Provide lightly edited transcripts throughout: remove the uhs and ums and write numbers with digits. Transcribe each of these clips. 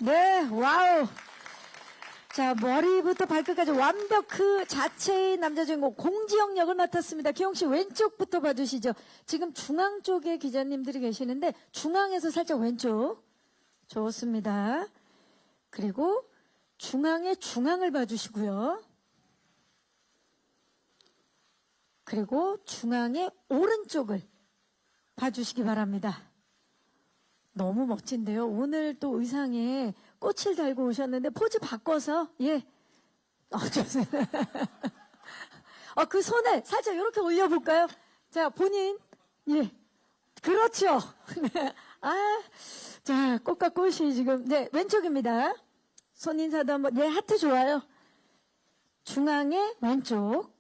네, 와우. 자, 머리부터 발끝까지 완벽 그 자체의 남자 주인공 공지영 역을 맡았습니다. 기영 씨 왼쪽부터 봐주시죠. 지금 중앙 쪽에 기자님들이 계시는데 중앙에서 살짝 왼쪽. 좋습니다. 그리고 중앙의 중앙을 봐주시고요. 그리고 중앙의 오른쪽을 봐주시기 바랍니다. 너무 멋진데요. 오늘 또 의상에 꽃을 달고 오셨는데 포즈 바꿔서 예. 좋습니다. 그 손을 살짝 이렇게 올려볼까요? 자, 본인 예. 그렇죠. 네. 자, 꽃과 꽃이 지금 네 왼쪽입니다. 손 인사도 한번 네 하트 좋아요. 중앙의 왼쪽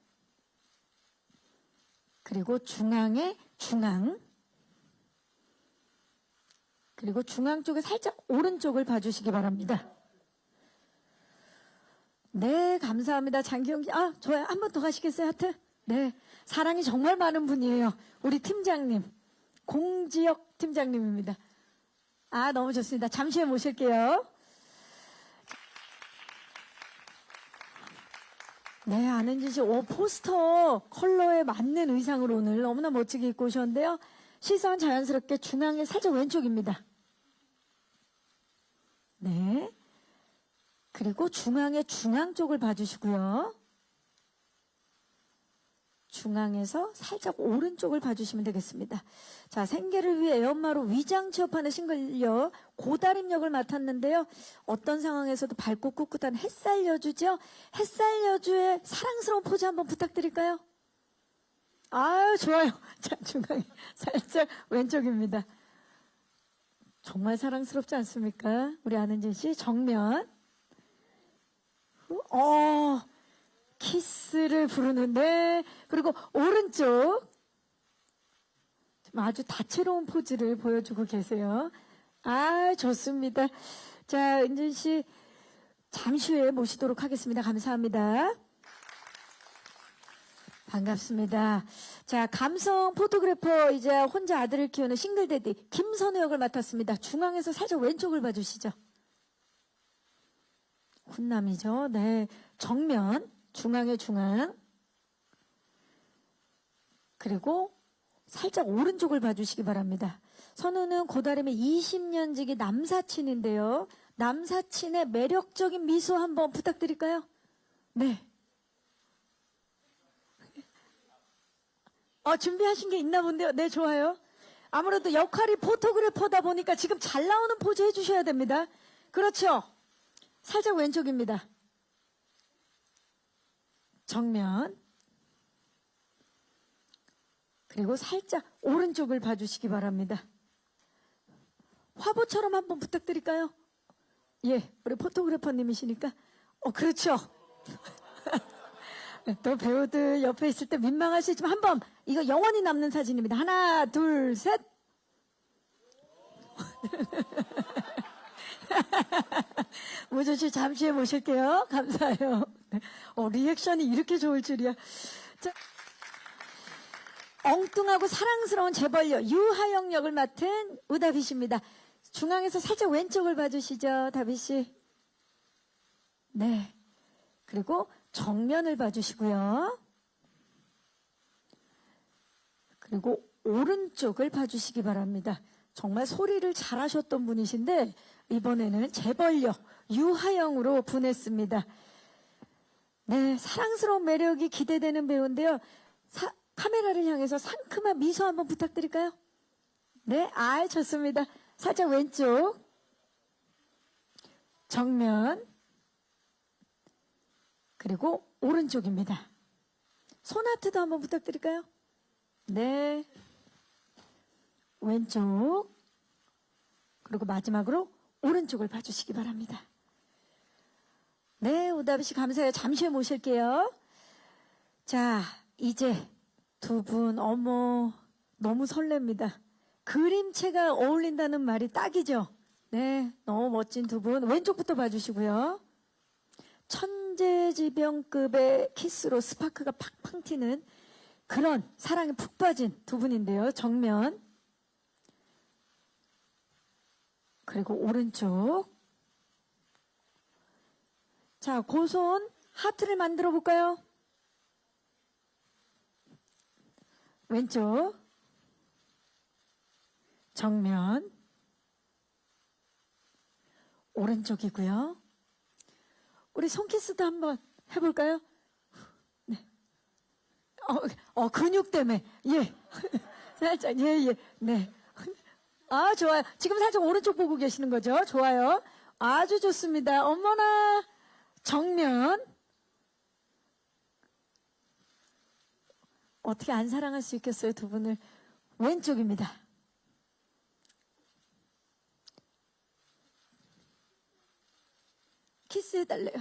그리고 중앙의 중앙 그리고 중앙 쪽에 살짝 오른쪽을 봐주시기 바랍니다. 네, 감사합니다. 장기영 씨. 좋아요. 한 번 더 가시겠어요, 하트? 네. 사랑이 정말 많은 분이에요. 우리 팀장님. 공지혁 팀장님입니다. 너무 좋습니다. 잠시 후에 모실게요. 네, 안은진 씨. 포스터 컬러에 맞는 의상으로 오늘 너무나 멋지게 입고 오셨는데요. 시선 자연스럽게 중앙에 살짝 왼쪽입니다. 네. 그리고 중앙의 중앙 쪽을 봐주시고요. 중앙에서 살짝 오른쪽을 봐주시면 되겠습니다. 자, 생계를 위해 애엄마로 위장 취업하는 싱글녀 고다림 역을 맡았는데요. 어떤 상황에서도 밝고 꿋꿋한 햇살 여주죠. 햇살 여주의 사랑스러운 포즈 한번 부탁드릴까요? 좋아요. 자, 중앙에 살짝 왼쪽입니다. 정말 사랑스럽지 않습니까? 우리 안은진 씨 정면. 키스를 부르는데 그리고 오른쪽 아주 다채로운 포즈를 보여주고 계세요. 좋습니다. 자, 은진 씨 잠시 후에 모시도록 하겠습니다. 감사합니다. 반갑습니다. 자, 감성 포토그래퍼 이제 혼자 아들을 키우는 싱글데디 김선우 역을 맡았습니다. 중앙에서 살짝 왼쪽을 봐주시죠. 훈남이죠. 네, 정면 중앙의 중앙 그리고 살짝 오른쪽을 봐주시기 바랍니다. 선우는 고다림의 20년 지기 남사친인데요. 남사친의 매력적인 미소 한번 부탁드릴까요? 네. 준비하신 게 있나 본데요. 네, 좋아요. 아무래도 역할이 포토그래퍼다 보니까 지금 잘 나오는 포즈 해주셔야 됩니다. 그렇죠. 살짝 왼쪽입니다. 정면. 그리고 살짝 오른쪽을 봐주시기 바랍니다. 화보처럼 한번 부탁드릴까요? 예, 우리 포토그래퍼님이시니까. 그렇죠. 또 배우들 옆에 있을 때 민망하시지만 한번 이거 영원히 남는 사진입니다. 하나, 둘, 셋. 무준 씨 잠시 후에 모실게요. 감사해요. 리액션이 이렇게 좋을 줄이야. 자, 엉뚱하고 사랑스러운 재벌녀 유하영 역을 맡은 우다비 씨입니다. 중앙에서 살짝 왼쪽을 봐주시죠, 다비 씨. 네. 그리고 정면을 봐주시고요. 그리고 오른쪽을 봐주시기 바랍니다. 정말 소리를 잘하셨던 분이신데 이번에는 재벌녀 유하영으로 분했습니다. 네, 사랑스러운 매력이 기대되는 배우인데요. 카메라를 향해서 상큼한 미소 한번 부탁드릴까요? 네, 좋습니다. 살짝 왼쪽 정면 그리고 오른쪽입니다. 손하트도 한번 부탁드릴까요? 네. 왼쪽. 그리고 마지막으로 오른쪽을 봐주시기 바랍니다. 네, 우다비 씨 감사해요. 잠시 후에 모실게요. 자, 이제 두 분, 너무 설렙니다. 그림체가 어울린다는 말이 딱이죠? 네, 너무 멋진 두 분. 왼쪽부터 봐주시고요. 천재지변급의 키스로 스파크가 팍팍 튀는 그런 사랑에 푹 빠진 두 분인데요. 정면. 그리고 오른쪽. 자, 고손 하트를 만들어 볼까요? 왼쪽 정면 오른쪽이고요. 우리 손키스도 한번 해볼까요? 네. 근육 때문에 예 살짝 예. 네. 아, 좋아요. 지금 살짝 오른쪽 보고 계시는 거죠? 좋아요. 아주 좋습니다. 어머나 정면 어떻게 안 사랑할 수 있겠어요, 두 분을. 왼쪽입니다. 키스해달래요.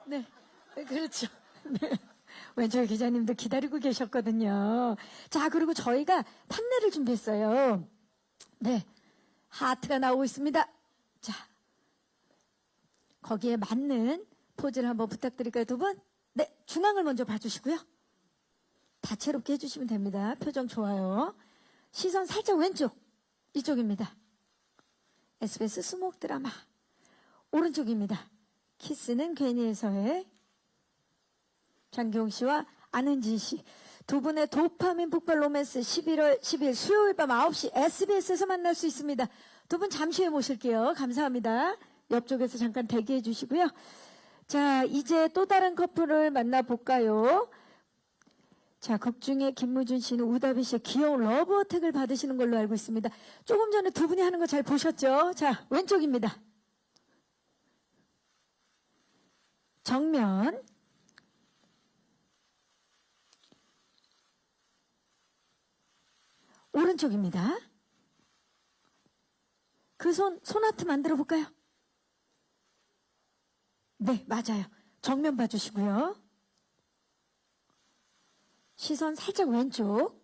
네, 그렇죠. 네. 왼쪽 기자님도 기다리고 계셨거든요. 자, 그리고 저희가 판넬을 준비했어요. 네, 하트가 나오고 있습니다. 자, 거기에 맞는 포즈를 한번 부탁드릴까요, 두 분? 네, 중앙을 먼저 봐주시고요. 다채롭게 해주시면 됩니다. 표정 좋아요. 시선 살짝 왼쪽, 이쪽입니다. SBS 수목 드라마. 오른쪽입니다. 키스는 괜히에서의 장기용 씨와 안은진 씨. 두 분의 도파민 폭발 로맨스 11월 10일 수요일 밤 9시 SBS에서 만날 수 있습니다. 두 분 잠시 후에 모실게요. 감사합니다. 옆쪽에서 잠깐 대기해 주시고요. 자, 이제 또 다른 커플을 만나볼까요? 자, 극중에 김무준 씨는 우다비 씨의 귀여운 러브 어택을 받으시는 걸로 알고 있습니다. 조금 전에 두 분이 하는 거 잘 보셨죠? 자, 왼쪽입니다. 정면 오른쪽입니다. 그 손아트 만들어 볼까요? 네, 맞아요. 정면 봐주시고요. 시선 살짝 왼쪽.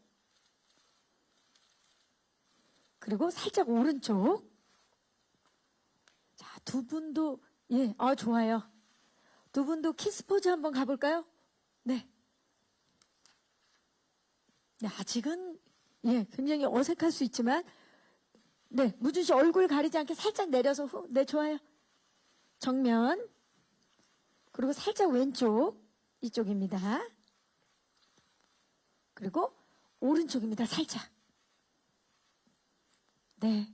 그리고 살짝 오른쪽. 자, 두 분도, 예, 좋아요. 두 분도 키스 포즈 한번 가볼까요? 네. 네, 아직은, 예, 굉장히 어색할 수 있지만, 네, 무준 씨 얼굴 가리지 않게 살짝 내려서 네, 좋아요. 정면. 그리고 살짝 왼쪽. 이쪽입니다. 그리고 오른쪽입니다. 살짝. 네.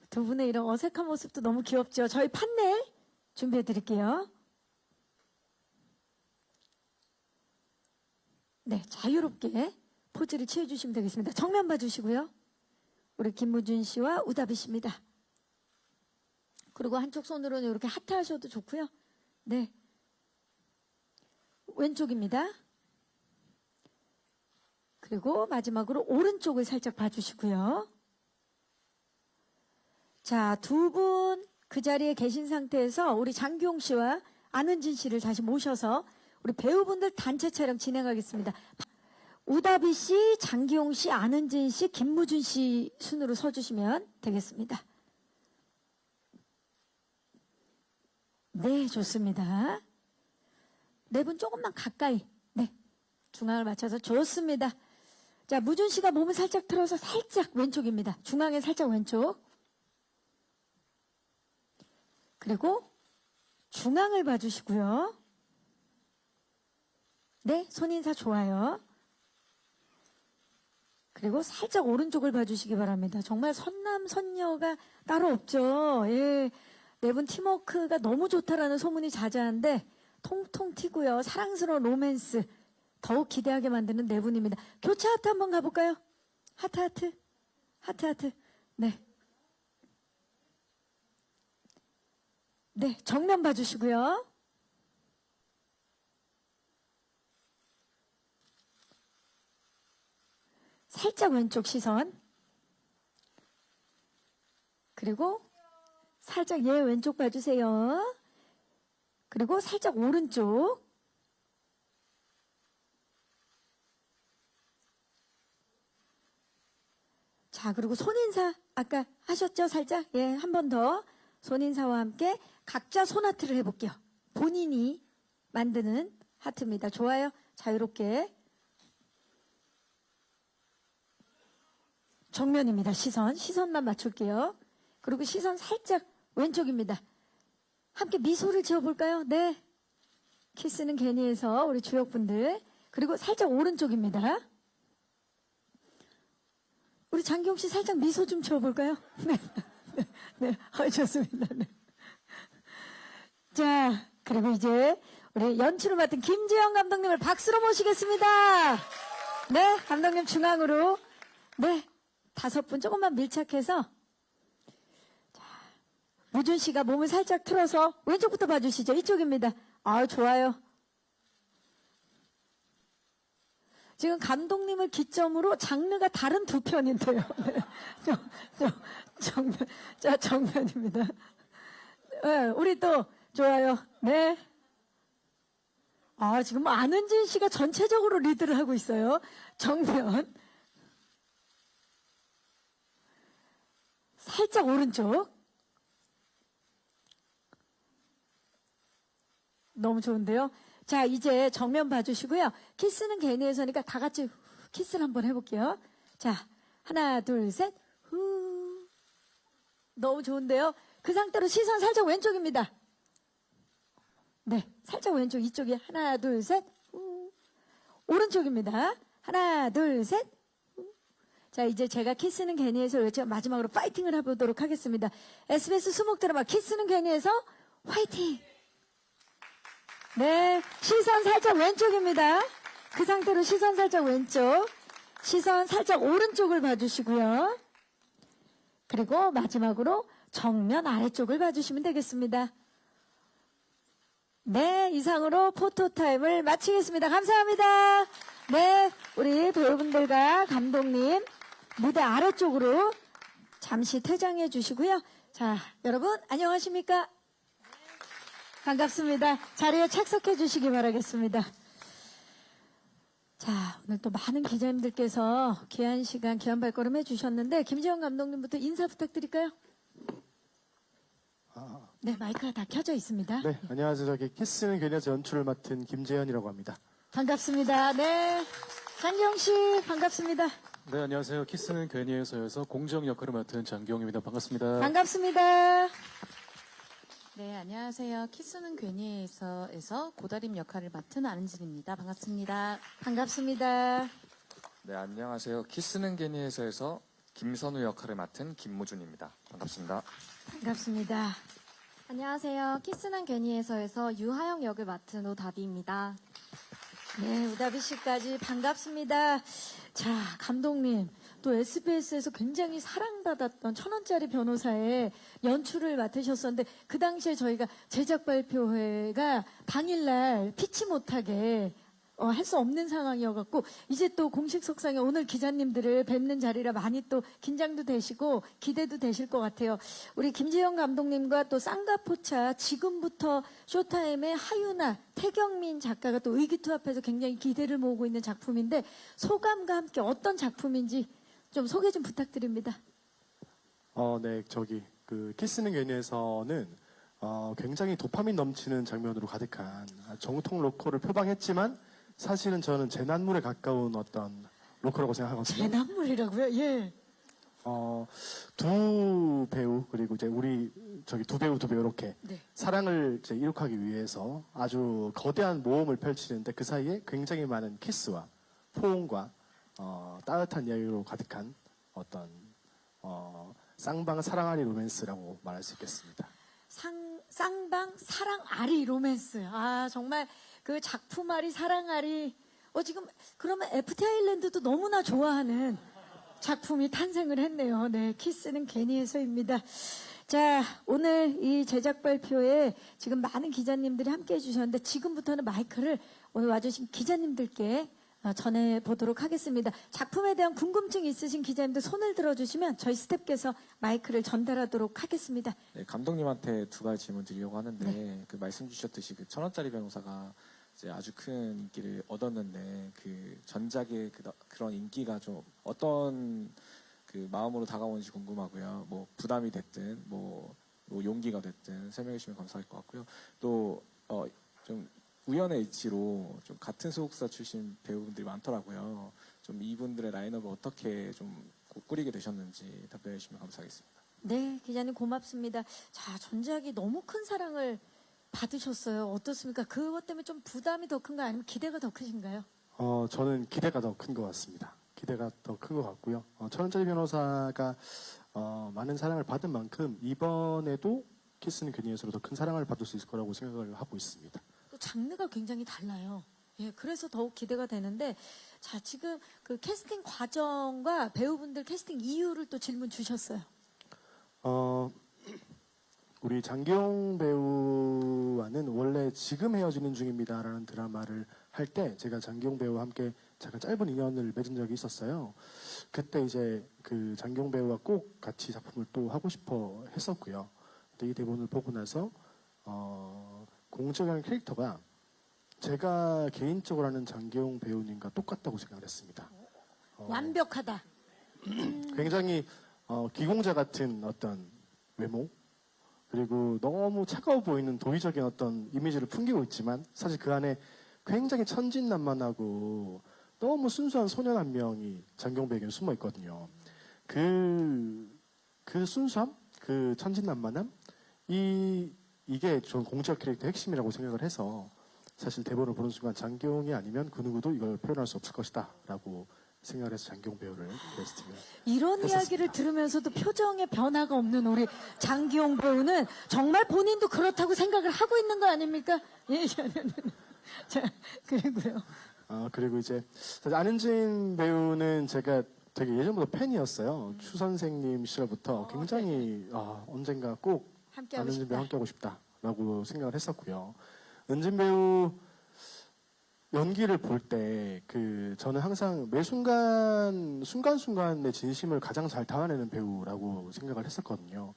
두 분의 이런 어색한 모습도 너무 귀엽죠. 저희 판넬 준비해 드릴게요. 네, 자유롭게 포즈를 취해주시면 되겠습니다. 정면 봐주시고요. 우리 김무준 씨와 우다비 씨입니다. 그리고 한쪽 손으로는 이렇게 하트 하셔도 좋고요. 네. 왼쪽입니다. 그리고 마지막으로 오른쪽을 살짝 봐주시고요. 자, 두 분 그 자리에 계신 상태에서 우리 장기용 씨와 안은진 씨를 다시 모셔서 우리 배우분들 단체 촬영 진행하겠습니다. 우다비 씨, 장기용 씨, 안은진 씨, 김무준 씨 순으로 서주시면 되겠습니다. 네, 좋습니다. 네 분 조금만 가까이. 네, 중앙을 맞춰서 좋습니다. 자, 무준 씨가 몸을 살짝 틀어서 살짝 왼쪽입니다. 중앙에 살짝 왼쪽. 그리고 중앙을 봐주시고요. 네, 손인사 좋아요. 그리고 살짝 오른쪽을 봐주시기 바랍니다. 정말 선남, 선녀가 따로 없죠. 예, 네 분 팀워크가 너무 좋다라는 소문이 자자한데 통통 튀고요. 사랑스러운 로맨스 더욱 기대하게 만드는 네 분입니다. 교차 하트 한번 가볼까요? 하트 하트 하트 하트. 네. 네, 정면 봐주시고요. 살짝 왼쪽 시선. 그리고 살짝 왼쪽 봐주세요. 그리고 살짝 오른쪽. 자, 그리고 손인사 아까 하셨죠? 살짝? 예, 한 번 더. 손인사와 함께 각자 손하트를 해볼게요. 본인이 만드는 하트입니다. 좋아요. 자유롭게. 정면입니다. 시선만 맞출게요. 그리고 시선 살짝 왼쪽입니다. 함께 미소를 지어볼까요? 네. 키스는 괜히 해서 우리 주역분들. 그리고 살짝 오른쪽입니다. 우리 장기용 씨 살짝 미소 좀 지어볼까요? 네. 네. 좋습니다. 네. 자, 그리고 이제 우리 연출을 맡은 김재영 감독님을 박수로 모시겠습니다. 네. 감독님 중앙으로. 네. 5분 조금만 밀착해서. 자, 무준 씨가 몸을 살짝 틀어서 왼쪽부터 봐주시죠. 이쪽입니다. 좋아요. 지금 감독님을 기점으로 장르가 다른 두 편인데요. 네. 정면입니다. 네, 우리 또, 좋아요. 네. 지금 안은진 씨가 전체적으로 리드를 하고 있어요. 정면. 살짝 오른쪽. 너무 좋은데요. 자, 이제 정면 봐주시고요. 키스는 괜히 해서니까 다 같이 키스를 한번 해볼게요. 자, 하나, 둘, 셋. 후. 너무 좋은데요. 그 상태로 시선 살짝 왼쪽입니다. 네, 살짝 왼쪽 이쪽에 하나, 둘, 셋. 후. 오른쪽입니다. 하나, 둘, 셋. 후. 자, 이제 제가 키스는 괜히 해서 제가 마지막으로 파이팅을 해보도록 하겠습니다. SBS 수목 드라마 키스는 괜히 해서 화이팅! 네, 시선 살짝 왼쪽입니다. 그 상태로 시선 살짝 왼쪽, 시선 살짝 오른쪽을 봐주시고요. 그리고 마지막으로 정면 아래쪽을 봐주시면 되겠습니다. 네, 이상으로 포토타임을 마치겠습니다. 감사합니다. 네, 우리 배우분들과 감독님 무대 아래쪽으로 잠시 퇴장해 주시고요. 자, 여러분 안녕하십니까? 반갑습니다. 자리에 착석해 주시기 바라겠습니다. 자, 오늘 또 많은 기자님들께서 귀한 시간, 귀한 발걸음 해주셨는데 김지영 감독님부터 인사 부탁드릴까요? 네, 마이크가 다 켜져 있습니다. 네, 안녕하세요. 저기 키스는 괜히 해서 연출을 맡은 김재현이라고 합니다. 반갑습니다. 네, 장기영 씨 반갑습니다. 네, 안녕하세요. 키스는 괜히 해서에서 공정 역할을 맡은 장기용입니다. 반갑습니다. 반갑습니다. 네, 안녕하세요. 키스는 괜히 해서에서 고다림 역할을 맡은 안은진입니다. 반갑습니다. 반갑습니다. 네, 안녕하세요. 키스는 괜히 해서에서 김선우 역할을 맡은 김무준입니다. 반갑습니다. 반갑습니다. 안녕하세요. 키스는 괜히 해서에서 유하영 역을 맡은 오다비입니다. 네, 우다비 씨까지 반갑습니다. 자, 감독님, 또 SBS에서 굉장히 사랑받았던 1,000원짜리 변호사의 연출을 맡으셨었는데 그 당시에 저희가 제작 발표회가 당일날 피치 못하게 할 수 없는 상황이어갖고 이제 또 공식 석상에 오늘 기자님들을 뵙는 자리라 많이 또 긴장도 되시고 기대도 되실 것 같아요. 우리 김지영 감독님과 또 쌍가포차 지금부터 쇼타임의 하유나 태경민 작가가 또 의기투합해서 굉장히 기대를 모으고 있는 작품인데 소감과 함께 어떤 작품인지 좀 소개 좀 부탁드립니다. 네, 저기 그 키스는 괜히 해서는 굉장히 도파민 넘치는 장면으로 가득한 정통 로컬을 표방했지만 사실은 저는 재난물에 가까운 어떤 로컬이라고 생각하거든요. 재난물이라고요? 예. 두 배우 그리고 이제 우리 저기 두 배우 이렇게 네. 사랑을 이제 이룩하기 위해서 아주 거대한 모험을 펼치는데 그 사이에 굉장히 많은 키스와 포옹과 따뜻한 이야기로 가득한 어떤 쌍방 사랑아리 로맨스라고 말할 수 있겠습니다. 쌍방 사랑아리 로맨스. 정말 그 작품아리 사랑아리. 지금 그러면 FT 아일랜드도 너무나 좋아하는 작품이 탄생을 했네요. 네, 키스는 괜히 해서입니다. 자, 오늘 이 제작 발표에 지금 많은 기자님들이 함께 해주셨는데 지금부터는 마이크를 오늘 와주신 기자님들께 전해보도록 하겠습니다. 작품에 대한 궁금증 있으신 기자님들 손을 들어주시면 저희 스태프께서 마이크를 전달하도록 하겠습니다. 네, 감독님한테 두 가지 질문 드리려고 하는데 그 말씀 주셨듯이 그 1,000원짜리 변호사가 이제 아주 큰 인기를 얻었는데 그 전작의 그런 인기가 좀 어떤 그 마음으로 다가오는지 궁금하고요. 뭐 부담이 됐든 뭐 용기가 됐든 설명해 주시면 감사할 것 같고요. 또 좀 우연의 일치로 좀 같은 소속사 출신 배우분들이 많더라고요. 좀 이분들의 라인업을 어떻게 좀 꾸리게 되셨는지 답변해 주시면 감사하겠습니다. 네, 기자님 고맙습니다. 자, 전작이 너무 큰 사랑을 받으셨어요. 어떻습니까? 그것 때문에 좀 부담이 더 큰가요? 아니면 기대가 더 크신가요? 저는 기대가 더 큰 것 같습니다. 기대가 더 큰 것 같고요. 천원짜리 변호사가 많은 사랑을 받은 만큼 이번에도 키스는 괜히에서로 더 큰 사랑을 받을 수 있을 거라고 생각을 하고 있습니다. 또 장르가 굉장히 달라요. 예, 그래서 더욱 기대가 되는데, 자, 지금 그 캐스팅 과정과 배우분들 캐스팅 이유를 또 질문 주셨어요. 우리 장기용 배우와는 원래 지금 헤어지는 중입니다라는 드라마를 할 때 제가 장기용 배우와 함께 잠깐 짧은 인연을 맺은 적이 있었어요. 그때 이제 그 장기용 배우와 꼭 같이 작품을 또 하고 싶어 했었고요. 또 이 대본을 보고 나서 공적인 캐릭터가 제가 개인적으로 하는 장기용 배우님과 똑같다고 생각을 했습니다. 완벽하다. 굉장히 기공자 같은 어떤 외모, 그리고 너무 차가워 보이는 도의적인 어떤 이미지를 풍기고 있지만 사실 그 안에 굉장히 천진난만하고 너무 순수한 소년 한 명이 장경배에게 숨어 있거든요. 그 순수함, 그 천진난만함, 이게 전 공적 캐릭터 핵심이라고 생각을 해서 사실 대본을 보는 순간 장경이 아니면 그 누구도 이걸 표현할 수 없을 것이다라고 생각을 해서 장경 배우를 캐스팅을 이런 했었습니다. 이야기를 들으면서도 표정에 변화가 없는 우리 장기용 배우는 정말 본인도 그렇다고 생각을 하고 있는 거 아닙니까? 예, 자, 그리고요. 그리고 이제 사실 안은진 배우는 제가 되게 예전부터 팬이었어요. 추 선생님 시절부터 굉장히 언젠가 꼭 함께 하고 안은진 배우 싶다. 함께 하고 싶다라고 생각을 했었고요. 은진 배우 연기를 볼 때 저는 항상 매 순간순간의 진심을 가장 잘 담아내는 배우라고 생각을 했었거든요.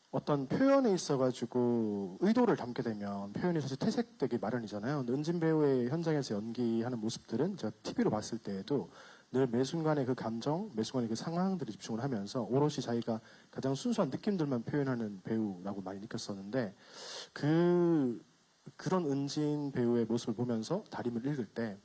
어떤 표현에 있어가지고 의도를 담게 되면 표현이 사실 퇴색되기 마련이잖아요. 은진 배우의 현장에서 연기하는 모습들은 제가 TV로 봤을 때에도 늘 매 순간의 그 감정, 매 순간의 그 상황들에 집중을 하면서 오롯이 자기가 가장 순수한 느낌들만 표현하는 배우라고 많이 느꼈었는데 그런 은진 배우의 모습을 보면서 다림을 읽을 때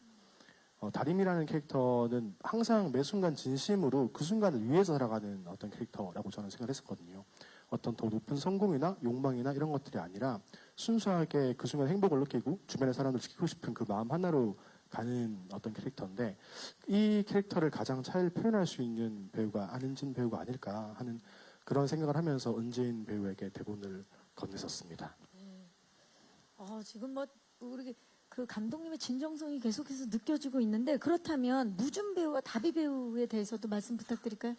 다림이라는 캐릭터는 항상 매 순간 진심으로 그 순간을 위해서 살아가는 어떤 캐릭터라고 저는 생각을 했었거든요. 어떤 더 높은 성공이나 욕망이나 이런 것들이 아니라 순수하게 그 순간 행복을 느끼고 주변의 사람들 지키고 싶은 그 마음 하나로 가는 어떤 캐릭터인데 이 캐릭터를 가장 잘 표현할 수 있는 배우가 안은진 배우가 아닐까 하는 그런 생각을 하면서 은진 배우에게 대본을 건넸었습니다. 지금 우리 그 감독님의 진정성이 계속해서 느껴지고 있는데 그렇다면 무준 배우와 다비 배우에 대해서도 말씀 부탁드릴까요?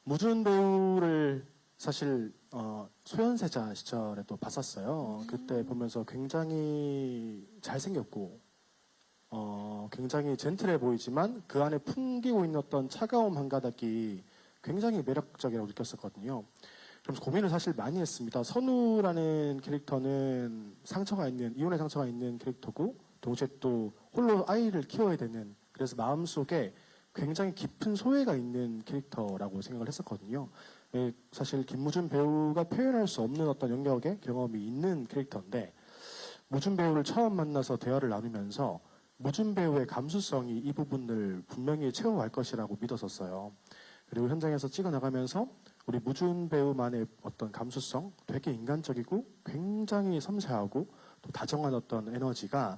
무준 배우를 사실 소현세자 시절에도 봤었어요. 그때 보면서 굉장히 잘생겼고 굉장히 젠틀해 보이지만 그 안에 풍기고 있는 어떤 차가움 한 가닥이 굉장히 매력적이라고 느꼈었거든요. 그래서 고민을 사실 많이 했습니다. 선우라는 캐릭터는 이혼의 상처가 있는 캐릭터고 동시에 또 홀로 아이를 키워야 되는, 그래서 마음속에 굉장히 깊은 소외가 있는 캐릭터라고 생각을 했었거든요. 사실 김무준 배우가 표현할 수 없는 어떤 영역의 경험이 있는 캐릭터인데 무준 배우를 처음 만나서 대화를 나누면서 무준 배우의 감수성이 이 부분을 분명히 채워갈 것이라고 믿었었어요. 그리고 현장에서 찍어나가면서 우리 무준 배우만의 어떤 감수성, 되게 인간적이고 굉장히 섬세하고 또 다정한 어떤 에너지가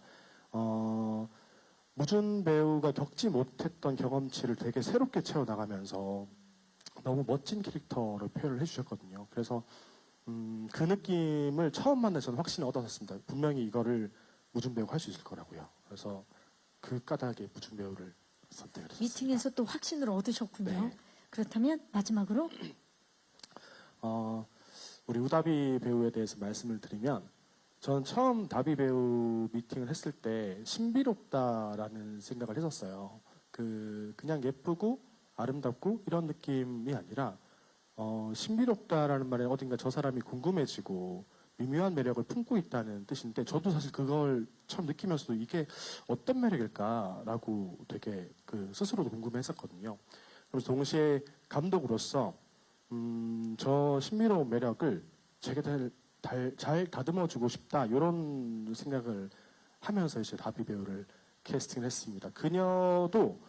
무준 배우가 겪지 못했던 경험치를 되게 새롭게 채워나가면서 너무 멋진 캐릭터로 표현을 해주셨거든요. 그래서 그 느낌을 처음 만나서 저는 확신을 얻었습니다. 분명히 이거를 무준 배우가 할 수 있을 거라고요. 그래서 그 까닭에 무준 배우를 선택을 했습니다. 미팅에서 또 확신을 얻으셨군요. 네. 그렇다면 마지막으로 우리 우다비 배우에 대해서 말씀을 드리면 저는 처음 다비 배우 미팅을 했을 때 신비롭다라는 생각을 했었어요. 그냥 예쁘고 아름답고 이런 느낌이 아니라 신비롭다라는 말에 어딘가 저 사람이 궁금해지고 미묘한 매력을 품고 있다는 뜻인데 저도 사실 그걸 처음 느끼면서도 이게 어떤 매력일까라고 되게 스스로도 궁금해했었거든요. 그래서 동시에 감독으로서 저 신비로운 매력을 제게 잘 다듬어주고 싶다 이런 생각을 하면서 이제 다비 배우를 캐스팅을 했습니다. 그녀도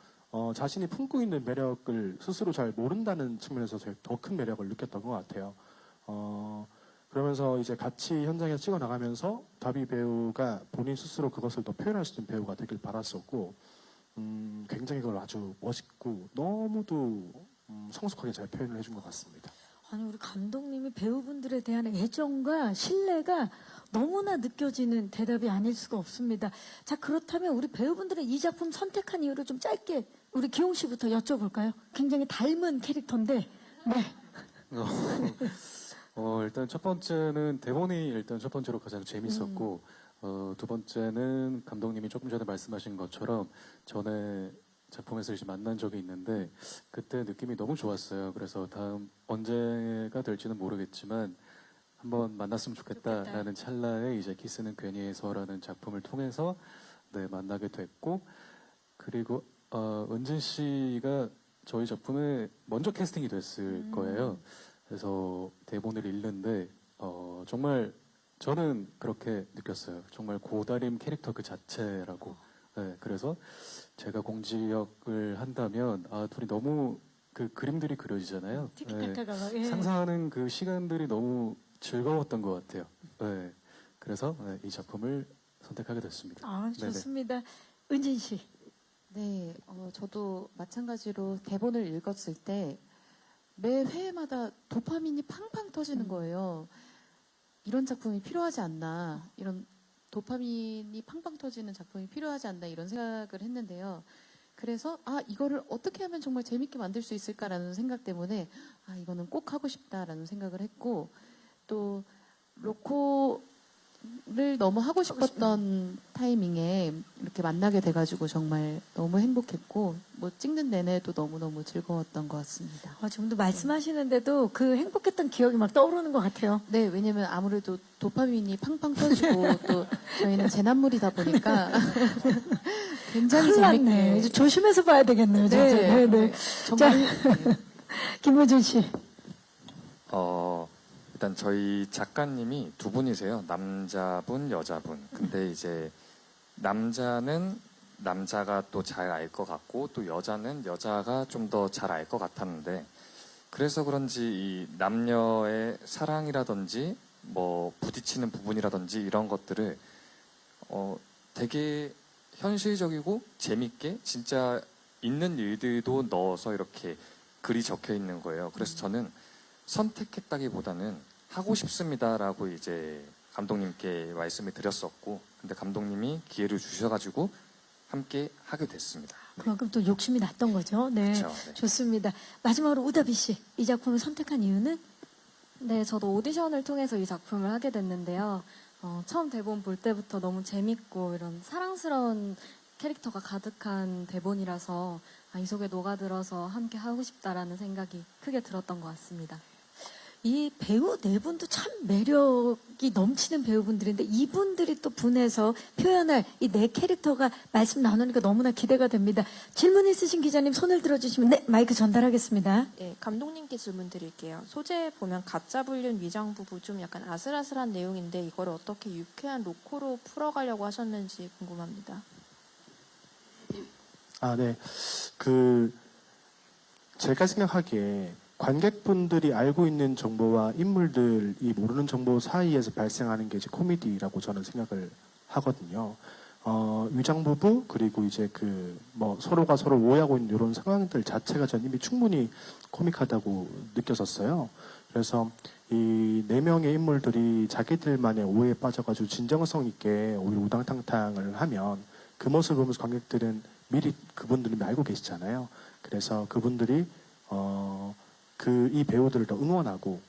자신이 품고 있는 매력을 스스로 잘 모른다는 측면에서 더 큰 매력을 느꼈던 것 같아요. 그러면서 이제 같이 현장에서 찍어 나가면서 다비 배우가 본인 스스로 그것을 더 표현할 수 있는 배우가 되길 바랐었고, 굉장히 그걸 아주 멋있고 너무도 성숙하게 잘 표현을 해준 것 같습니다. 아니 우리 감독님이 배우분들에 대한 애정과 신뢰가 너무나 느껴지는 대답이 아닐 수가 없습니다. 자 그렇다면 우리 배우분들의 이 작품 선택한 이유를 좀 짧게 우리 기용 씨부터 여쭤볼까요? 굉장히 닮은 캐릭터인데 네. 일단 첫 번째는 대본이 일단 첫 번째로 가장 재밌었고, 두 번째는 감독님이 조금 전에 말씀하신 것처럼 전에 작품에서 이제 만난 적이 있는데 그때 느낌이 너무 좋았어요. 그래서 다음 언제가 될지는 모르겠지만 한번 만났으면 좋겠다라는 찰나에 이제 키스는 괜히 해서라는 작품을 통해서 네, 만나게 됐고, 그리고 은진 씨가 저희 작품에 먼저 캐스팅이 됐을 거예요. 그래서 대본을 읽는데 정말 저는 그렇게 느꼈어요. 정말 고다림 캐릭터 그 자체라고. 네, 그래서 제가 공지역을 한다면 둘이 너무 그 그림들이 그려지잖아요. 네, 티키타카가 예. 상상하는 그 시간들이 너무 즐거웠던 것 같아요. 네, 그래서 이 작품을 선택하게 됐습니다. 아 네네. 좋습니다. 은진 씨. 네, 저도 마찬가지로 대본을 읽었을 때 매 회마다 도파민이 팡팡 터지는 거예요. 이런 작품이 필요하지 않나, 이런 도파민이 팡팡 터지는 작품이 필요하지 않나 이런 생각을 했는데요. 그래서 이거를 어떻게 하면 정말 재밌게 만들 수 있을까라는 생각 때문에 이거는 꼭 하고 싶다라는 생각을 했고, 또 로코를 너무 하고 싶었던 타이밍에 이렇게 만나게 돼가지고 정말 너무 행복했고, 뭐 찍는 내내도 너무너무 즐거웠던 것 같습니다. 지금도 말씀하시는데도 그 행복했던 기억이 막 떠오르는 것 같아요. 네, 왜냐면 아무래도 도파민이 팡팡 터지고 또 저희는 재난물이다 보니까 굉장히 큰일 났네. 재밌게. 이제 조심해서 봐야 되겠네요. 진짜. 네, 네. 정말 김호준 씨. 일단 저희 작가님이 두 분이세요. 남자분, 여자분. 근데 이제 남자는 남자가 또 잘 알 것 같고 또 여자는 여자가 좀 더 잘 알 것 같았는데, 그래서 그런지 이 남녀의 사랑이라든지 뭐 부딪히는 부분이라든지 이런 것들을 되게 현실적이고 재밌게 진짜 있는 일들도 넣어서 이렇게 글이 적혀 있는 거예요. 그래서 저는 선택했다기보다는 하고 싶습니다라고 이제 감독님께 말씀을 드렸었고, 근데 감독님이 기회를 주셔가지고 함께 하게 됐습니다. 그만큼 또 욕심이 났던 거죠. 네. 그렇죠. 네. 좋습니다. 마지막으로 우다비 씨. 이 작품을 선택한 이유는? 네, 저도 오디션을 통해서 이 작품을 하게 됐는데요. 처음 대본 볼 때부터 너무 재밌고 이런 사랑스러운 캐릭터가 가득한 대본이라서 이 속에 녹아들어서 함께 하고 싶다라는 생각이 크게 들었던 것 같습니다. 이 배우 네 분도 참 매력이 넘치는 배우분들인데 이분들이 또 분해서 표현할 이 네 캐릭터가 말씀 나누니까 너무나 기대가 됩니다. 질문 있으신 기자님 손을 들어주시면 네, 마이크 전달하겠습니다. 네, 감독님께 질문 드릴게요. 소재 보면 가짜 불륜 위장 부부 좀 약간 아슬아슬한 내용인데 이걸 어떻게 유쾌한 로코로 풀어가려고 하셨는지 궁금합니다. 네. 제가 생각하기에 관객분들이 알고 있는 정보와 인물들이 모르는 정보 사이에서 발생하는 게 이제 코미디라고 저는 생각을 하거든요. 위장부부, 그리고 이제 서로가 서로 오해하고 있는 이런 상황들 자체가 전 이미 충분히 코믹하다고 느껴졌어요. 그래서 이 네 명의 인물들이 자기들만의 오해에 빠져가지고 진정성 있게 오히려 우당탕탕을 하면 그 모습을 보면서 관객들은 미리 그분들이 알고 계시잖아요. 그래서 그분들이 이 배우들을 더 응원하고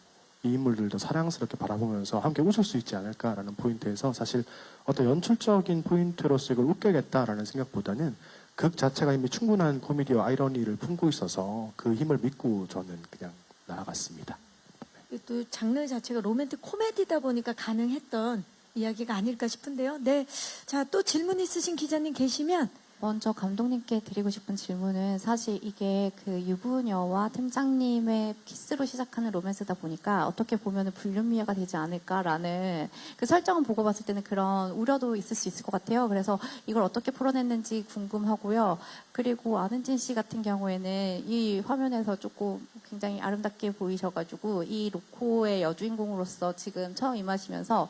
이 인물들도 사랑스럽게 바라보면서 함께 웃을 수 있지 않을까라는 포인트에서 사실 어떤 연출적인 포인트로서 이걸 웃겨야겠다라는 생각보다는 극 자체가 이미 충분한 코미디와 아이러니를 품고 있어서 그 힘을 믿고 저는 그냥 나아갔습니다. 또 장르 자체가 로맨틱 코미디다 보니까 가능했던 이야기가 아닐까 싶은데요. 네. 자, 또 질문 있으신 기자님 계시면 먼저 감독님께 드리고 싶은 질문은 사실 이게 그 유부녀와 팀장님의 키스로 시작하는 로맨스다 보니까 어떻게 보면 불륜미화가 되지 않을까라는 그 설정을 보고 봤을 때는 그런 우려도 있을 수 있을 것 같아요. 그래서 이걸 어떻게 풀어냈는지 궁금하고요. 그리고 안은진 씨 같은 경우에는 이 화면에서 조금 굉장히 아름답게 보이셔가지고 이 로코의 여주인공으로서 지금 처음 임하시면서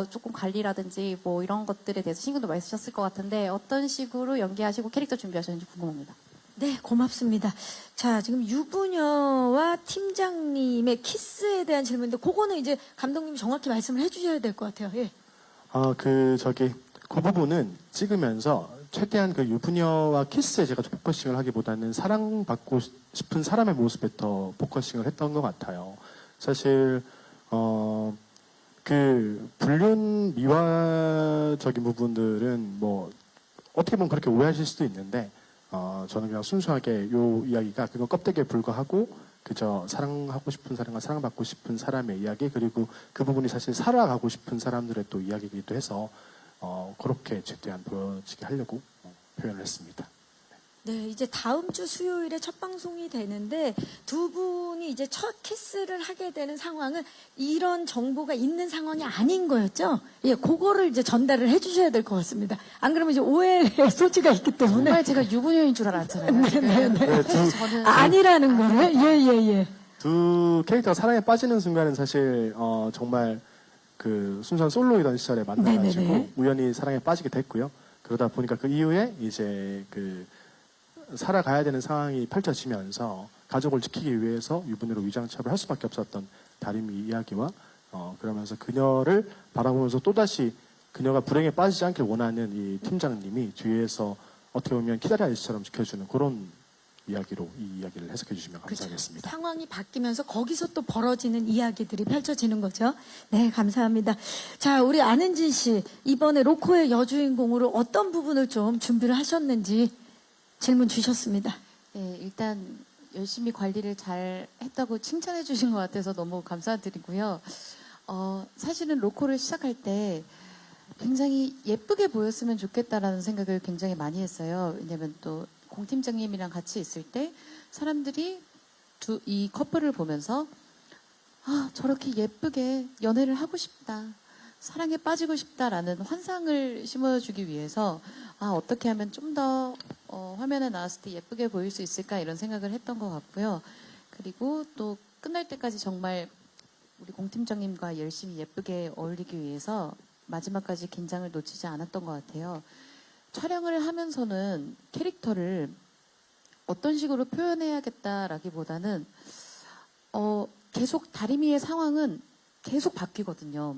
조금 관리라든지 뭐 이런 것들에 대해서 신경도 많이 쓰셨을 것 같은데 어떤 식으로 연기하시고 캐릭터 준비하셨는지 궁금합니다. 네, 고맙습니다. 자, 지금 유부녀와 팀장님의 키스에 대한 질문인데, 그거는 이제 감독님이 정확히 말씀을 해주셔야 될 것 같아요. 예. 그 부분은 찍으면서 최대한 그 유부녀와 키스에 제가 포커싱을 하기보다는 사랑받고 싶은 사람의 모습에 더 포커싱을 했던 것 같아요. 사실, 그 불륜 미화적인 부분들은 뭐 어떻게 보면 그렇게 오해하실 수도 있는데 저는 그냥 순수하게 요 이야기가 그거 껍데기에 불과하고 그저 사랑하고 싶은 사람과 사랑받고 싶은 사람의 이야기 그리고 그 부분이 사실 살아가고 싶은 사람들의 또 이야기이기도 해서 그렇게 최대한 보여지게 하려고 표현을 했습니다. 네, 이제 다음 주 수요일에 첫 방송이 되는데 두 분이 이제 첫 키스를 하게 되는 상황은 이런 정보가 있는 상황이 아닌 거였죠? 예, 그거를 이제 전달을 해주셔야 될 것 같습니다. 안 그러면 이제 오해의 소지가 있기 때문에. 정말 제가 유부녀인 줄 알았잖아요. 네, 저는 아니라는 거를. 예. 두 캐릭터가 사랑에 빠지는 순간은 사실 정말 그 순수한 솔로이던 시절에 만나가지고 네네네. 우연히 사랑에 빠지게 됐고요. 그러다 보니까 그 이후에 이제 그 살아가야 되는 상황이 펼쳐지면서 가족을 지키기 위해서 유부녀로 위장착오를 할 수밖에 없었던 다림이 이야기와 그러면서 그녀를 바라보면서 또다시 그녀가 불행에 빠지지 않길 원하는 이 팀장님이 뒤에서 어떻게 보면 키다리 아저씨처럼 지켜주는 그런 이야기로 이 이야기를 해석해 주시면 감사하겠습니다. 상황이 바뀌면서 거기서 또 벌어지는 이야기들이 펼쳐지는 거죠. 네, 감사합니다. 자, 우리 안은진 씨, 이번에 로코의 여주인공으로 어떤 부분을 좀 준비를 하셨는지 질문 주셨습니다. 네, 일단 열심히 관리를 잘 했다고 칭찬해 주신 것 같아서 너무 감사드리고요. 사실은 로코를 시작할 때 굉장히 예쁘게 보였으면 좋겠다라는 생각을 굉장히 많이 했어요. 왜냐면 또 공 팀장님이랑 같이 있을 때 사람들이 이 커플을 보면서 저렇게 예쁘게 연애를 하고 싶다. 사랑에 빠지고 싶다라는 환상을 심어주기 위해서 어떻게 하면 좀 더 화면에 나왔을 때 예쁘게 보일 수 있을까 이런 생각을 했던 것 같고요. 그리고 또 끝날 때까지 정말 우리 공팀장님과 열심히 예쁘게 어울리기 위해서 마지막까지 긴장을 놓치지 않았던 것 같아요. 촬영을 하면서는 캐릭터를 어떤 식으로 표현해야겠다라기보다는 계속 다리미의 상황은 계속 바뀌거든요.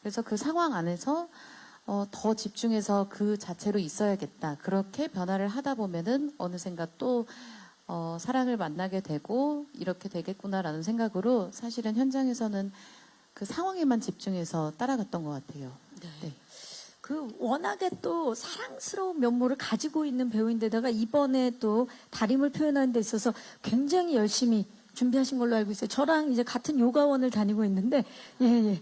그래서 그 상황 안에서 더 집중해서 그 자체로 있어야겠다. 그렇게 변화를 하다 보면은 어느샌가 또 사랑을 만나게 되고 이렇게 되겠구나라는 생각으로 사실은 현장에서는 그 상황에만 집중해서 따라갔던 것 같아요. 네. 그 워낙에 또 사랑스러운 면모를 가지고 있는 배우인데다가 이번에 또 다림을 표현하는 데 있어서 굉장히 열심히 준비하신 걸로 알고 있어요. 저랑 이제 같은 요가원을 다니고 있는데, 예.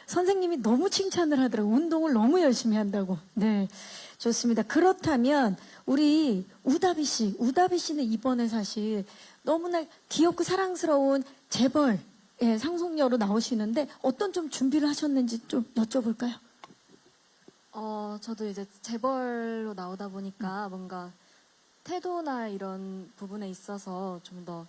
선생님이 너무 칭찬을 하더라고요. 운동을 너무 열심히 한다고. 네. 좋습니다. 그렇다면, 우리 우다비 씨는 이번에 사실 너무나 귀엽고 사랑스러운 재벌, 상속녀로 나오시는데 어떤 좀 준비를 하셨는지 좀 여쭤볼까요? 저도 이제 재벌로 나오다 보니까 뭔가 태도나 이런 부분에 있어서 좀 더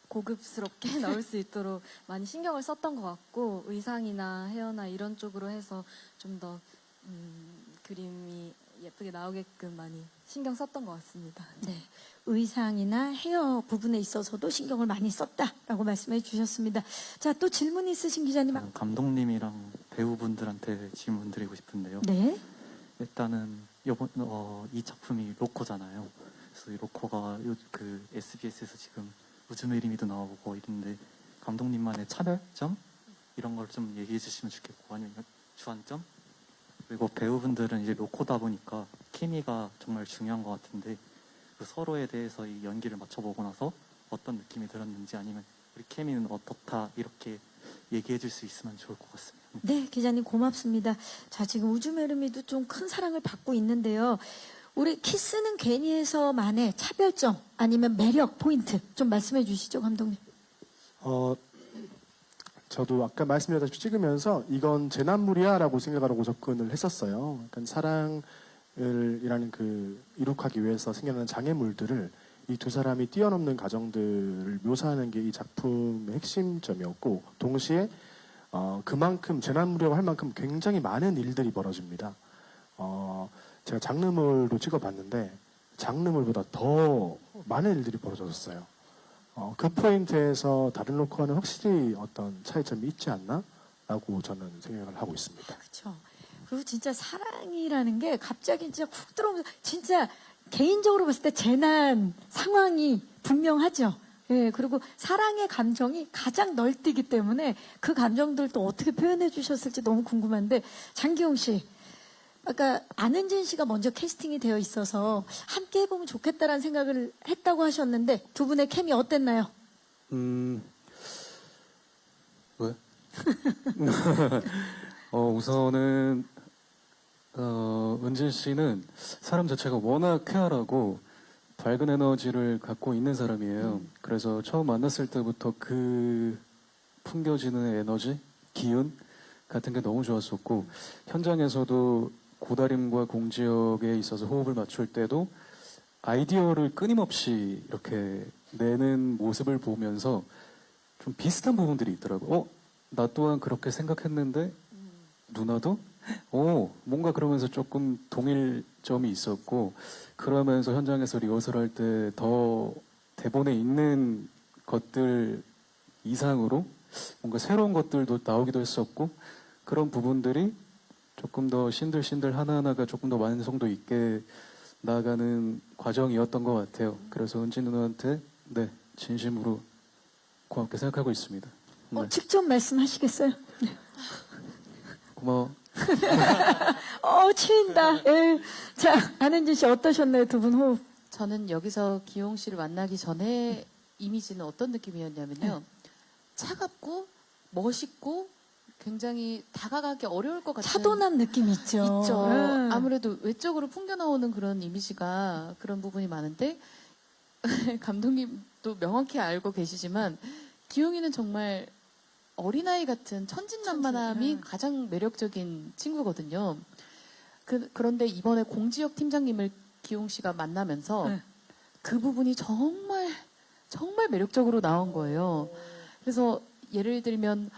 고급스럽게 나올 수 있도록 많이 신경을 썼던 것 같고 의상이나 헤어나 이런 쪽으로 해서 좀 더 그림이 예쁘게 나오게끔 많이 신경 썼던 것 같습니다. 네. 의상이나 헤어 부분에 있어서도 신경을 많이 썼다라고 말씀해 주셨습니다. 자, 또 질문 있으신 기자님. 감독님이랑 배우분들한테 질문 드리고 싶은데요. 네. 일단은 이 작품이 로코잖아요. 그래서 이 로코가 그 SBS에서 지금 우주의 리미도 나오고 이런데 감독님만의 차별점 이런 걸 좀 얘기해 주시면 좋겠고 아니면 주안점 그리고 배우분들은 이제 로코다 보니까 케미가 정말 중요한 것 같은데 그 서로에 대해서 이 연기를 맞춰보고 나서 어떤 느낌이 들었는지 아니면 우리 케미는 어떻다 이렇게 얘기해 줄 수 있으면 좋을 것 같습니다. 네, 기자님 고맙습니다. 자, 지금 우주메르미도 좀 큰 사랑을 받고 있는데요. 우리 키스는 괜히에서만의 차별점 아니면 매력 포인트 좀 말씀해 주시죠, 감독님. 저도 아까 말씀드렸다시피 찍으면서 이건 재난물이야라고 생각하고 접근을 했었어요. 그러니까 사랑을이라는 그 이룩하기 위해서 생겨나는 장애물들을 이 두 사람이 뛰어넘는 과정들을 묘사하는 게 이 작품의 핵심점이었고, 동시에 그만큼 재난물이라고 할 만큼 굉장히 많은 일들이 벌어집니다. 제가 장르물도 찍어봤는데 장르물보다 더 많은 일들이 벌어졌어요. 그 포인트에서 다른 로코와는 확실히 어떤 차이점이 있지 않나라고 저는 생각을 하고 있습니다. 그렇죠. 그리고 진짜 사랑이라는 게 갑자기 진짜 훅 들어오면서 진짜 개인적으로 봤을 때 재난 상황이 분명하죠. 예, 그리고 사랑의 감정이 가장 널뛰기 때문에 그 감정들도 어떻게 표현해 주셨을지 너무 궁금한데, 장기용 씨, 아까 안은진 씨가 먼저 캐스팅이 되어 있어서 함께 해보면 좋겠다라는 생각을 했다고 하셨는데 두 분의 케미 어땠나요? 왜? 우선은 은진 씨는 사람 자체가 워낙 쾌활하고 밝은 에너지를 갖고 있는 사람이에요. 그래서 처음 만났을 때부터 그 풍겨지는 에너지, 기운 같은 게 너무 좋았었고, 현장에서도 고다림과 공지역에 있어서 호흡을 맞출 때도 아이디어를 끊임없이 이렇게 내는 모습을 보면서 좀 비슷한 부분들이 있더라고요. 나 또한 그렇게 생각했는데 누나도? 뭔가 그러면서 조금 동일점이 있었고, 그러면서 현장에서 리허설할 때 더 대본에 있는 것들 이상으로 뭔가 새로운 것들도 나오기도 했었고, 그런 부분들이 조금 더 신들 하나하나가 조금 더 완성도 있게 나아가는 과정이었던 것 같아요. 그래서 은지 누나한테 네, 진심으로 고맙게 생각하고 있습니다. 네. 직접 말씀하시겠어요? 고마워. 치인다. 예. 자, 안은진 씨 어떠셨나요? 두 분 호흡. 저는 여기서 기용 씨를 만나기 전에 이미지는 어떤 느낌이었냐면요. 차갑고 멋있고 굉장히 다가가기 어려울 것 같은 차도남 느낌 있죠. 있죠. 예. 아무래도 외적으로 풍겨 나오는 그런 이미지가 그런 부분이 많은데 감독님도 명확히 알고 계시지만 기용이는 정말 어린아이 같은 천진난만함이 천진, 가장 매력적인 친구거든요. 그런데 이번에 공지역 팀장님을 기용 씨가 만나면서 네. 그 부분이 정말 매력적으로 나온 거예요. 그래서 예를 들면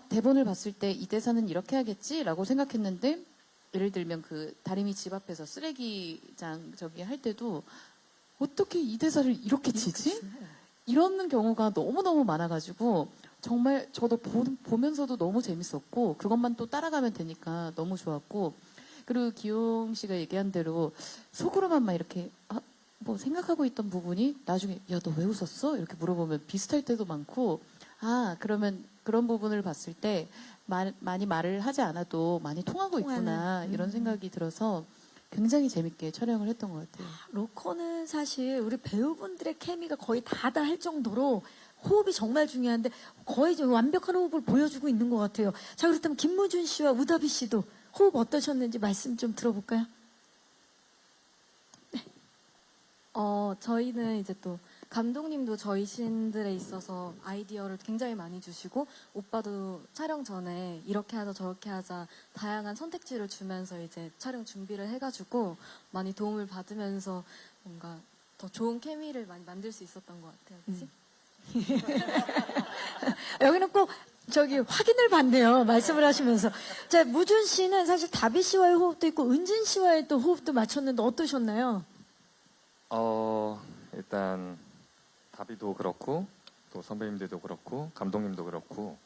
대본을 봤을 때 이 대사는 이렇게 하겠지라고 생각했는데, 예를 들면 그 다리미 집 앞에서 쓰레기장 저기 할 때도 어떻게 이 대사를 이렇게 치지? 이런 경우가 너무너무 많아가지고 정말 저도 보면서도 너무 재밌었고, 그것만 또 따라가면 되니까 너무 좋았고, 그리고 기용 씨가 얘기한 대로 속으로만 막 이렇게 뭐 생각하고 있던 부분이 나중에 야, 너 왜 웃었어? 이렇게 물어보면 비슷할 때도 많고, 그러면 그런 부분을 봤을 때 많이 말을 하지 않아도 많이 통하고 있구나 이런 생각이 들어서 굉장히 재밌게 촬영을 했던 것 같아요. 로코는 사실 우리 배우분들의 케미가 거의 다다 할 정도로 호흡이 정말 중요한데 거의 좀 완벽한 호흡을 보여주고 있는 것 같아요. 자, 그렇다면 김무준 씨와 우다비 씨도 호흡 어떠셨는지 말씀 좀 들어볼까요? 저희는 이제 또 감독님도 저희 신들에 있어서 아이디어를 굉장히 많이 주시고, 오빠도 촬영 전에 이렇게 하자 저렇게 하자 다양한 선택지를 주면서 이제 촬영 준비를 해가지고 많이 도움을 받으면서 뭔가 더 좋은 케미를 많이 만들 수 있었던 것 같아요. 그치? 여기는 꼭 확인을 받네요. 말씀을 하시면서. 자, 무준 씨는 사실 다비 씨와의 호흡도 있고 은진 씨와의 또 호흡도 맞췄는데 어떠셨나요? 일단 다비도 그렇고 또 선배님들도 그렇고 감독님도 그렇고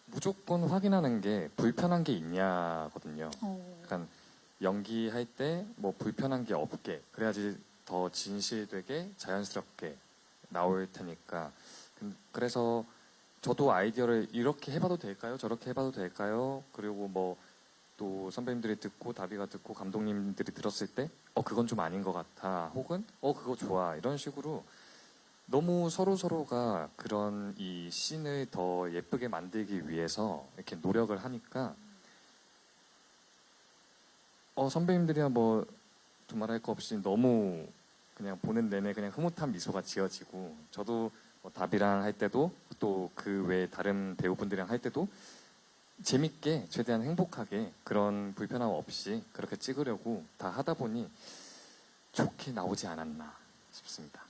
무조건 확인하는 게 불편한 게 있냐거든요. 그러니까 연기할 때 뭐 불편한 게 없게, 그래야지 더 진실되게 자연스럽게 나올 테니까. 그래서 저도 아이디어를 이렇게 해봐도 될까요? 저렇게 해봐도 될까요? 그리고 뭐 또 선배님들이 듣고 다비가 듣고 감독님들이 들었을 때 그건 좀 아닌 것 같아, 혹은 그거 좋아, 이런 식으로 너무 서로가 그런 이 씬을 더 예쁘게 만들기 위해서 이렇게 노력을 하니까 선배님들이야 뭐 두말할 거 없이 너무 그냥 보는 내내 그냥 흐뭇한 미소가 지어지고 저도 뭐 답이랑 할 때도 또 그 외에 다른 배우분들이랑 할 때도 재밌게 최대한 행복하게 그런 불편함 없이 그렇게 찍으려고 다 하다 보니 좋게 나오지 않았나 싶습니다.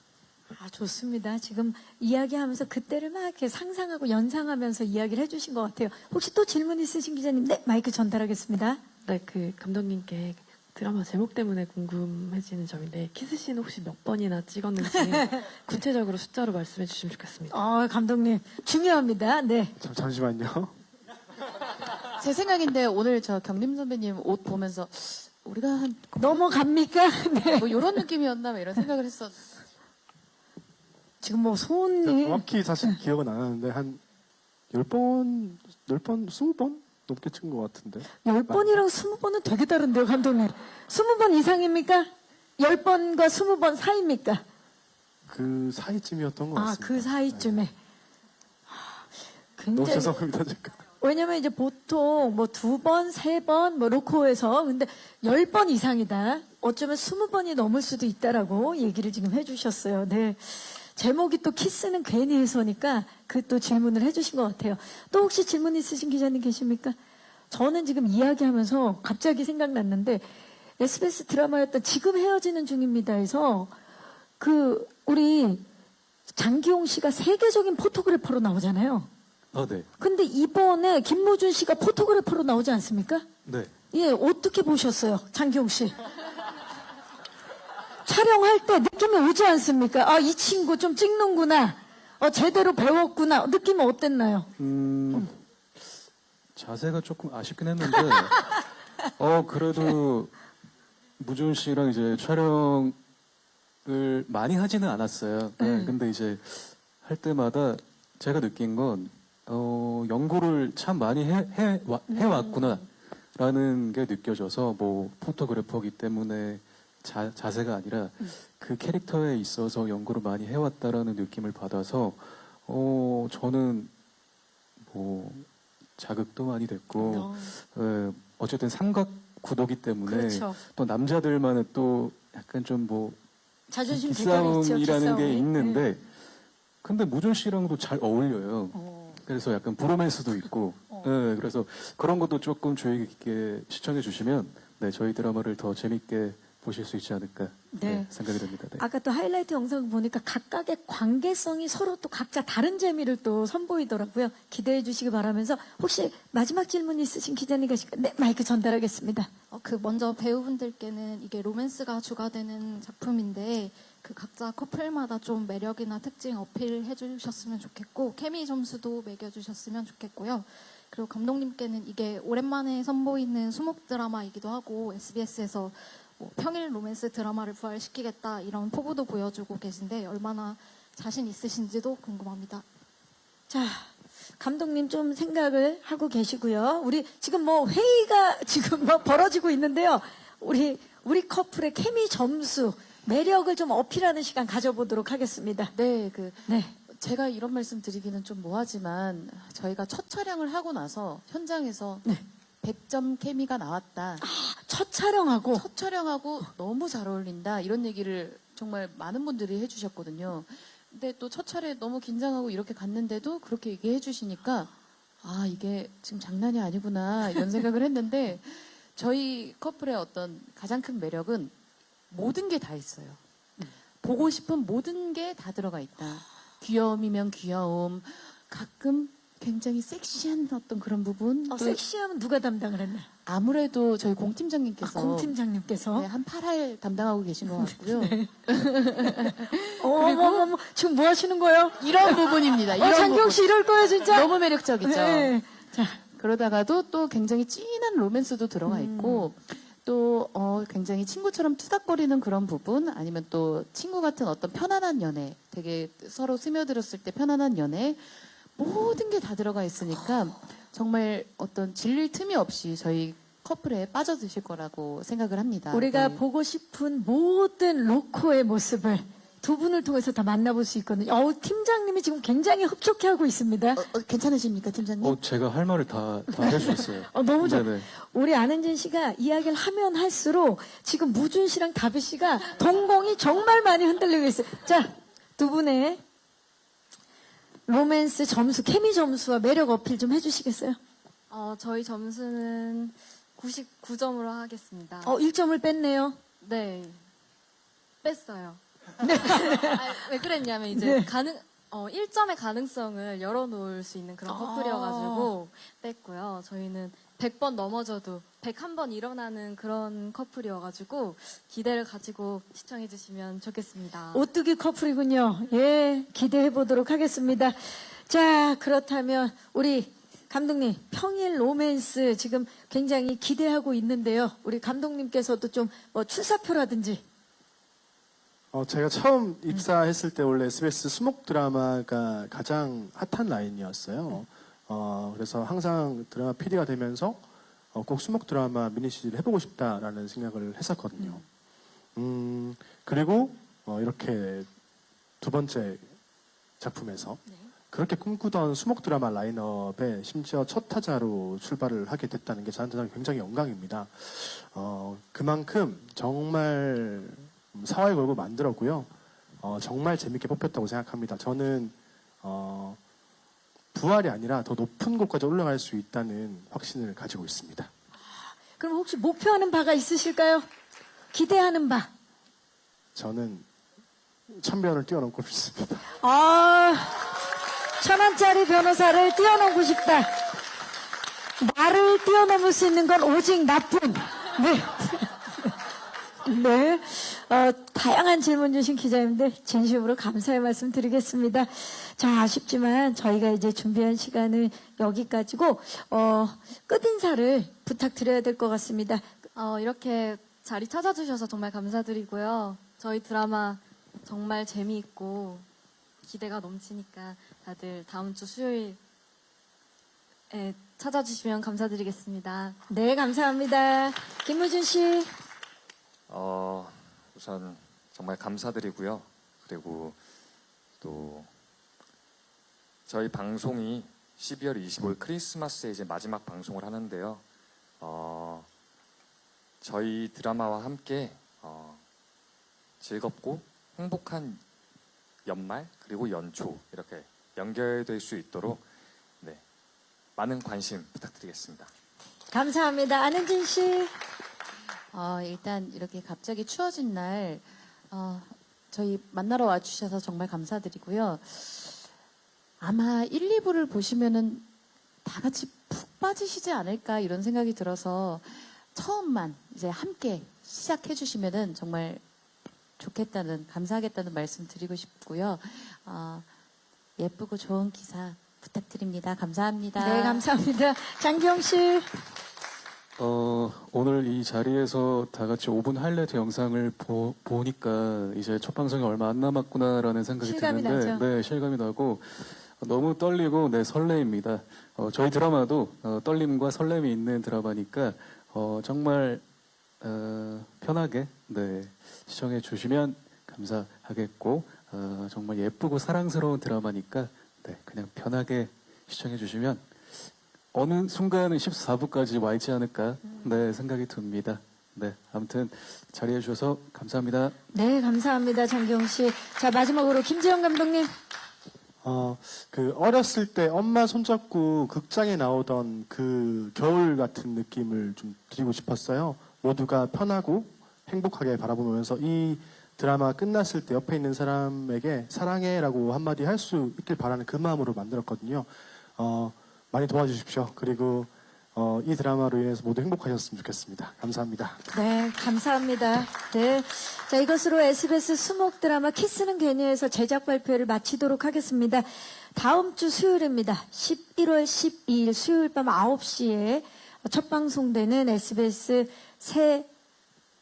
아, 좋습니다. 지금 이야기하면서 그때를 막 이렇게 상상하고 연상하면서 이야기를 해주신 것 같아요. 혹시 또 질문 있으신 기자님? 네, 마이크 전달하겠습니다. 네, 그 감독님께 드라마 제목 때문에 궁금해지는 점인데 키스씬 혹시 몇 번이나 찍었는지 구체적으로 숫자로 말씀해 주시면 좋겠습니다. 감독님 중요합니다. 네. 잠시만요. 제 생각인데 오늘 저 경림 선배님 옷 보면서 우리가 한 넘어갑니까? 네. 뭐 이런 느낌이었나 뭐 이런 생각을 했었. 지금 뭐 손이 정확히 사실 기억은 안 나는데 한 10번, 20번 넘게 찍은 것 같은데. 10번이랑 20번은 되게 다른데요, 감독님. 20번 이상입니까? 10번과 20번 사이입니까? 그 사이쯤이었던 것 같습니다. 그 사이쯤에. 너무 굉장히 죄송합니다, 제가. 왜냐면 이제 보통 뭐 2번, 3번, 뭐 로코에서 근데 10번 이상이다. 어쩌면 20번이 넘을 수도 있다라고 얘기를 지금 해주셨어요. 네. 제목이 또 키스는 괜히 해서니까 그 또 질문을 해주신 것 같아요. 또 혹시 질문 있으신 기자님 계십니까? 저는 지금 이야기하면서 갑자기 생각났는데 SBS 드라마였던 지금 헤어지는 중입니다에서 그 우리 장기용 씨가 세계적인 포토그래퍼로 나오잖아요. 네. 근데 이번에 김모준 씨가 포토그래퍼로 나오지 않습니까? 네. 예, 어떻게 보셨어요, 장기용 씨? 촬영할 때 느낌이 오지 않습니까? 이 친구 좀 찍는구나. 제대로 배웠구나. 느낌은 어땠나요? 자세가 조금 아쉽긴 했는데, 그래도 무준 씨랑 이제 촬영을 많이 하지는 않았어요. 네, 근데 이제 할 때마다 제가 느낀 건, 연구를 참 많이 해왔구나라는 게 느껴져서, 뭐, 포토그래퍼기 때문에 자세가 아니라 그 캐릭터에 있어서 연구를 많이 해왔다라는 느낌을 받아서, 저는 뭐, 자극도 많이 됐고, 어쨌든 삼각 구도기 때문에 그렇죠. 또 남자들만의 또 약간 좀 뭐, 자존심 비단이 있죠, 기싸움이라는 게 기싸움이. 있는데, 근데 무준 씨랑도 잘 어울려요. 그래서 약간 브로맨스도 있고, 그래서 그런 것도 조금 주의 깊게 시청해 주시면, 네, 저희 드라마를 더 재밌게 보실 수 있지 않을까 네. 생각이 듭니다. 네. 아까 또 하이라이트 영상 보니까 각각의 관계성이 서로 또 각자 다른 재미를 또 선보이더라고요. 기대해 주시기 바라면서 혹시 마지막 질문 있으신 기자님 계실까요? 네, 마이크 전달하겠습니다. 먼저 배우분들께는 이게 로맨스가 주가 되는 작품인데 그 각자 커플마다 좀 매력이나 특징 어필해 주셨으면 좋겠고 케미 점수도 매겨주셨으면 좋겠고요. 그리고 감독님께는 이게 오랜만에 선보이는 수목 드라마이기도 하고 SBS에서 평일 로맨스 드라마를 부활시키겠다 이런 포부도 보여주고 계신데 얼마나 자신 있으신지도 궁금합니다. 자, 감독님 좀 생각을 하고 계시고요. 우리 지금 뭐 회의가 지금 뭐 벌어지고 있는데요. 우리 커플의 케미 점수, 매력을 좀 어필하는 시간 가져보도록 하겠습니다. 네, 네. 제가 이런 말씀 드리기는 좀 뭐하지만 저희가 첫 촬영을 하고 나서 현장에서 네. 100점 케미가 나왔다. 첫 촬영하고 첫 촬영하고 너무 잘 어울린다. 이런 얘기를 정말 많은 분들이 해주셨거든요. 근데 또 첫 차례 너무 긴장하고 이렇게 갔는데도 그렇게 얘기해 주시니까 이게 지금 장난이 아니구나 이런 생각을 했는데 저희 커플의 어떤 가장 큰 매력은 모든 게 다 있어요. 보고 싶은 모든 게 다 들어가 있다. 귀여움이면 귀여움, 가끔 굉장히 섹시한 어떤 그런 부분. 또 섹시하면 누가 담당을 했나요? 아무래도 저희 공 팀장님께서 공 팀장님께서. 네, 한 8할 담당하고 계신 것 같고요. 어머, 지금 뭐 하시는 거예요? 이런 부분입니다. 이런 장기용 씨 이럴 거예요, 진짜? 너무 매력적이죠. 네. 자, 그러다가도 또 굉장히 진한 로맨스도 들어가 있고 또 굉장히 친구처럼 투닥거리는 그런 부분 아니면 또 친구 같은 어떤 편안한 연애 되게 서로 스며들었을 때 편안한 연애 모든 게 다 들어가 있으니까 정말 어떤 질릴 틈이 없이 저희 커플에 빠져드실 거라고 생각을 합니다. 우리가 네. 보고 싶은 모든 로코의 모습을 두 분을 통해서 다 만나볼 수 있거든요. 팀장님이 지금 굉장히 흡족해하고 있습니다. 괜찮으십니까, 팀장님? 제가 할 말을 다 할 수 있어요. 너무 좋아. 네네. 우리 안은진 씨가 이야기를 하면 할수록 지금 무준 씨랑 다비 씨가 동공이 정말 많이 흔들리고 있어요. 자, 두 분의 로맨스 점수, 케미 점수와 매력 어필 좀 해주시겠어요? 저희 점수는 99점으로 하겠습니다. 1점을 뺐네요. 네. 뺐어요. 왜 그랬냐면 이제 네. 1점의 가능성을 열어놓을 수 있는 그런 커플이어가지고 뺐고요. 저희는 100번 넘어져도 101번 일어나는 그런 커플이어가지고 기대를 가지고 시청해주시면 좋겠습니다. 오뚜기 커플이군요. 예, 기대해 보도록 하겠습니다. 자, 그렇다면 우리 감독님, 평일 로맨스 지금 굉장히 기대하고 있는데요. 우리 감독님께서도 좀 뭐 출사표라든지. 제가 처음 입사했을 때 원래 SBS 수목 드라마가 가장 핫한 라인이었어요. 그래서 항상 드라마 PD가 되면서 꼭 수목 드라마 미니 시리즈를 해보고 싶다라는 생각을 했었거든요. 그리고 이렇게 두 번째 작품에서 그렇게 꿈꾸던 수목 드라마 라인업에 심지어 첫 타자로 출발을 하게 됐다는 게 저한테는 굉장히 영광입니다. 그만큼 정말 사활 걸고 만들었고요. 정말 재밌게 뽑혔다고 생각합니다. 저는 부활이 아니라 더 높은 곳까지 올라갈 수 있다는 확신을 가지고 있습니다. 그럼 혹시 목표하는 바가 있으실까요? 기대하는 바. 저는 1000변을 뛰어넘고 싶습니다. 1000원짜리 변호사를 뛰어넘고 싶다. 나를 뛰어넘을 수 있는 건 오직 나뿐. 네. 네. 다양한 질문 주신 기자님들 진심으로 감사의 말씀 드리겠습니다. 자, 아쉽지만 저희가 이제 준비한 시간은 여기까지고, 끝인사를 부탁드려야 될 것 같습니다. 이렇게 자리 찾아주셔서 정말 감사드리고요. 저희 드라마 정말 재미있고 기대가 넘치니까 다들 다음 주 수요일에 찾아주시면 감사드리겠습니다. 네, 감사합니다. 김무준 씨. 우선 정말 감사드리고요. 그리고 또 저희 방송이 12월 25일 크리스마스에 이제 마지막 방송을 하는데요. 저희 드라마와 함께 즐겁고 행복한 연말 그리고 연초 이렇게 연결될 수 있도록 많은 관심 부탁드리겠습니다. 감사합니다. 안은진 씨. 일단 이렇게 갑자기 추워진 날 저희 만나러 와주셔서 정말 감사드리고요. 아마 1, 2부를 보시면은 다 같이 푹 빠지시지 않을까 이런 생각이 들어서 처음만 이제 함께 시작해 주시면은 정말 좋겠다는, 감사하겠다는 말씀 드리고 싶고요. 예쁘고 좋은 기사 부탁드립니다. 감사합니다. 네, 감사합니다. 장기영 씨. 오늘 이 자리에서 다 같이 5분 하이라이트 영상을 보니까 이제 첫 방송이 얼마 안 남았구나라는 생각이 실감이 드는데, 나죠? 네, 실감이 나고 너무 떨리고 설레입니다. 저희 드라마도 떨림과 설렘이 있는 드라마니까 정말 편하게 시청해 주시면 감사하겠고 정말 예쁘고 사랑스러운 드라마니까 그냥 편하게 시청해 주시면 어느 순간은 14부까지 와 있지 않을까 생각이 듭니다. 아무튼 자리해 주셔서 감사합니다. 네, 감사합니다. 장기영 씨. 자, 마지막으로 김지영 감독님. 어렸을 때 엄마 손잡고 극장에 나오던 그 겨울 같은 느낌을 좀 드리고 싶었어요. 모두가 편하고 행복하게 바라보면서 이 드라마 끝났을 때 옆에 있는 사람에게 사랑해라고 한마디 할 수 있길 바라는 그 마음으로 만들었거든요. 많이 도와주십시오. 그리고 이 드라마로 인해서 모두 행복하셨으면 좋겠습니다. 감사합니다. 네, 감사합니다. 네. 자, 이것으로 SBS 수목 드라마 키스는 괜히에서 제작 발표를 마치도록 하겠습니다. 다음 주 수요일입니다. 11월 12일 수요일 밤 9시에 첫 방송되는 SBS 새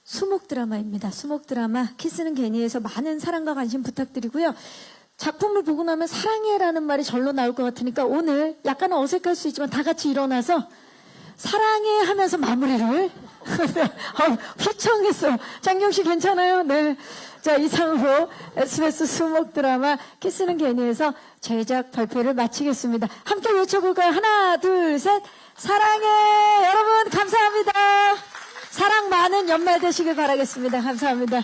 수목 드라마입니다. 수목 드라마 키스는 괜히에서 많은 사랑과 관심 부탁드리고요. 작품을 보고 나면 사랑해라는 말이 절로 나올 것 같으니까 오늘 약간은 어색할 수 있지만 다 같이 일어나서 사랑해 하면서 마무리를 휘청했어요. 장경 씨 괜찮아요? 네. 자, 이상으로 SBS 수목 드라마 키스는 괜히에서 제작 발표를 마치겠습니다. 함께 외쳐볼까요? 하나, 둘, 셋. 사랑해! 여러분, 감사합니다. 사랑 많은 연말 되시길 바라겠습니다. 감사합니다.